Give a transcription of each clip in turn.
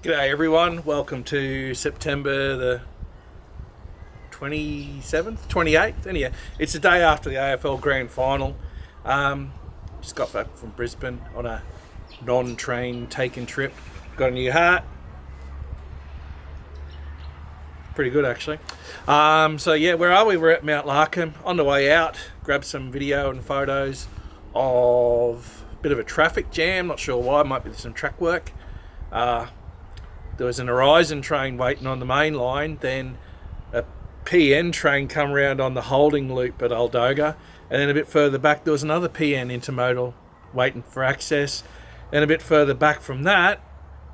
G'day everyone, welcome to September the 27th, 28th. Anyhow, it's the day after the AFL Grand Final. Just got back from Brisbane on a non-train taken trip. Got a new hat. Pretty good actually. So yeah, where are we? We're at Mt Larcom. On the way out, grabbed some video and photos of a bit of a traffic jam. Not sure why, might be some track work. There was an Horizon train waiting on the main line, then a PN train come around on the holding loop at Aldoga, and then a bit further back there was another PN intermodal waiting for access, and a bit further back from that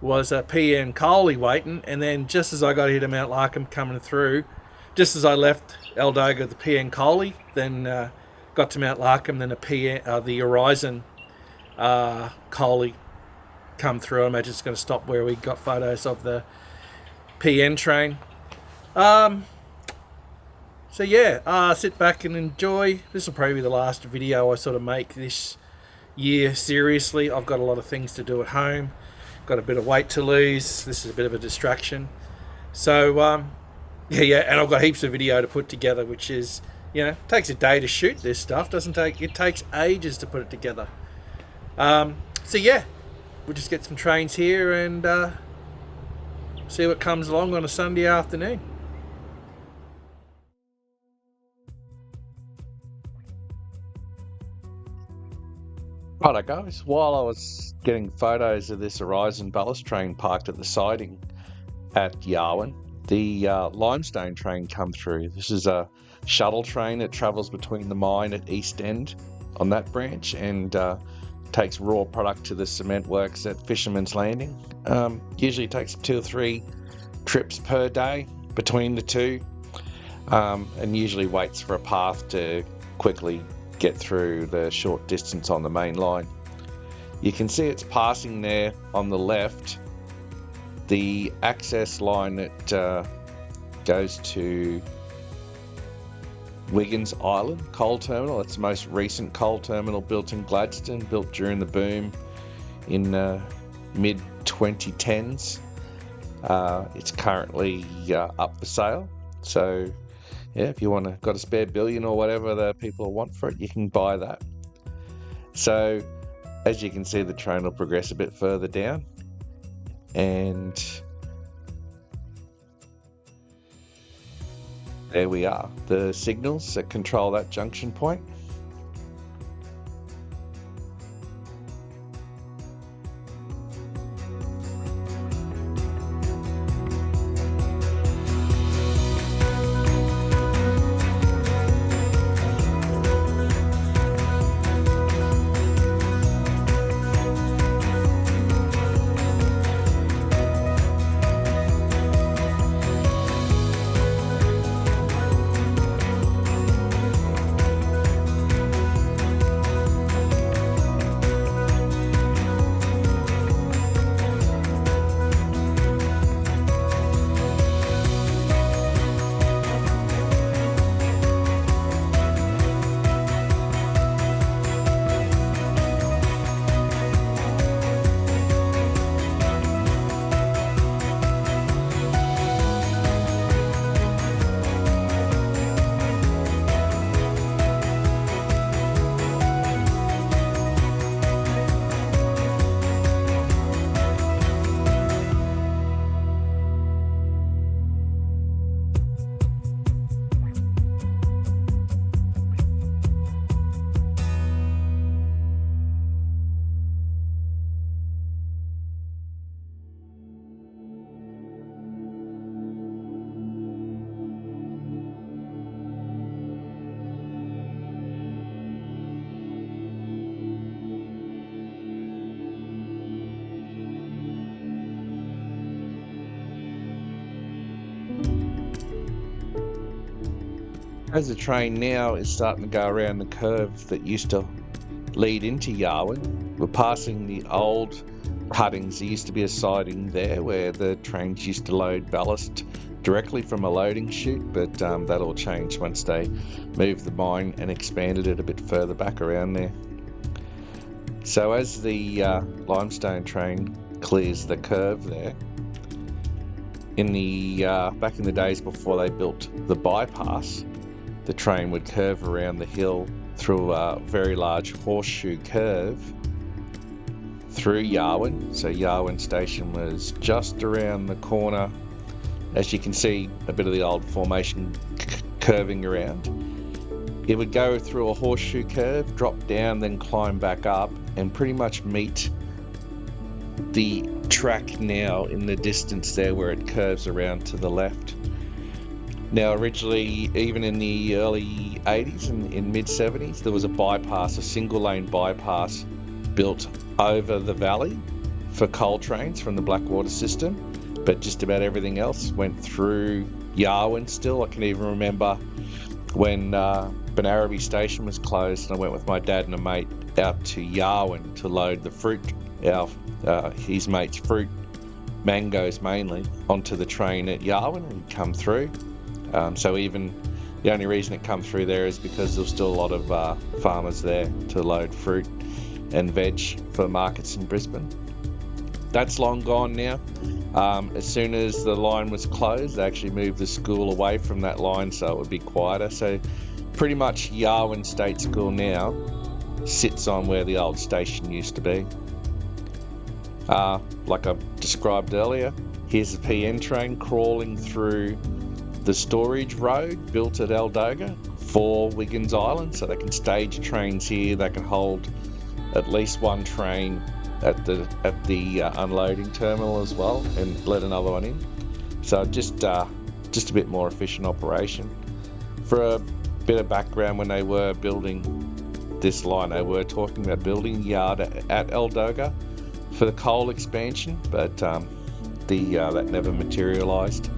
was a PN Coley waiting, and then just as I got here to Mt Larcom coming through, just as I left Aldoga the PN Coley, then got to Mt Larcom, then the Horizon Coley come through. I imagine it's going to stop where we got photos of the PN train. So yeah, sit back and enjoy. This will probably be the last video I sort of make this year seriously. I've got a lot of things to do at home, got a bit of weight to lose. This is a bit of a distraction. So yeah, and I've got heaps of video to put together, which is, takes a day to shoot this stuff. It takes ages to put it together. So yeah, we'll just get some trains here and see what comes along on a Sunday afternoon. Righto guys, while I was getting photos of this Horizon ballast train parked at the siding at Yarwun, the limestone train come through. This is a shuttle train that travels between the mine at East End on that branch and takes raw product to the cement works at Fisherman's Landing. Usually takes 2 or 3 trips per day between the two, and usually waits for a path to quickly get through the short distance on the main line. You can see it's passing there on the left, the access line that goes to Wiggins Island coal terminal. It's the most recent coal terminal built in Gladstone, built during the boom in mid 2010s. It's currently up for sale, so yeah, if you got a spare billion or whatever the people want for it, you can buy that. So as you can see, the train will progress a bit further down, and there we are, the signals that control that junction point. As the train now is starting to go around the curve that used to lead into Yarwun, we're passing the old cuttings. There used to be a siding there where the trains used to load ballast directly from a loading chute, but that all changed once they moved the mine and expanded it a bit further back around there. So as the limestone train clears the curve there, in the back in the days before they built the bypass, the train would curve around the hill through a very large horseshoe curve through Yarwun. So Yarwun Station was just around the corner. As you can see, a bit of the old formation curving around. It would go through a horseshoe curve, drop down, then climb back up, and pretty much meet the track now in the distance there where it curves around to the left. Now, originally, even in the early 80s and in mid-70s, there was a bypass, a single-lane bypass built over the valley for coal trains from the Blackwater system, but just about everything else went through Yarwun still. I can even remember when Benaraby Station was closed, and I went with my dad and a mate out to Yarwun to load the fruit, his mate's fruit, mangoes mainly, onto the train at Yarwun and come through. So even the only reason it come through there is because there was still a lot of farmers there to load fruit and veg for markets in Brisbane. That's long gone now. As soon as the line was closed, they actually moved the school away from that line so it would be quieter. So pretty much Yarwun State School now sits on where the old station used to be. Like I described earlier, here's the PN train crawling through the storage road built at Aldoga for Wiggins Island, so they can stage trains here. They can hold at least one train at the unloading terminal as well, and let another one in. So just a bit more efficient operation. For a bit of background, when they were building this line, they were talking about building a yard at Aldoga for the coal expansion, but that never materialised.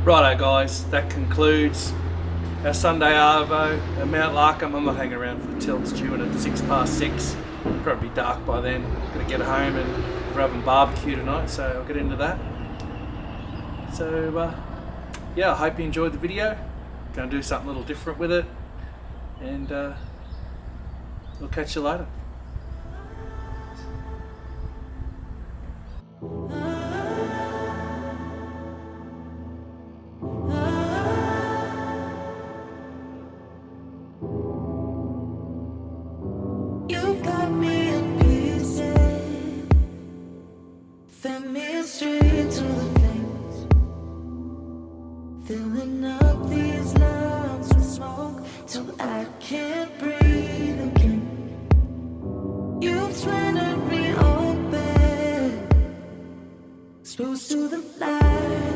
Righto guys, that concludes our Sunday arvo at Mt Larcom. I'm not hanging around for the till. It's due in at 6:06. Probably dark by then. Gonna get home and we're having barbecue tonight, so I'll get into that. So yeah, I hope you enjoyed the video. Gonna do something a little different with it, and we'll catch you later. You've got me in pieces, fed me straight to the face, filling up these lungs with smoke till I can't breathe again. You've swallowed me open, exposed to the light.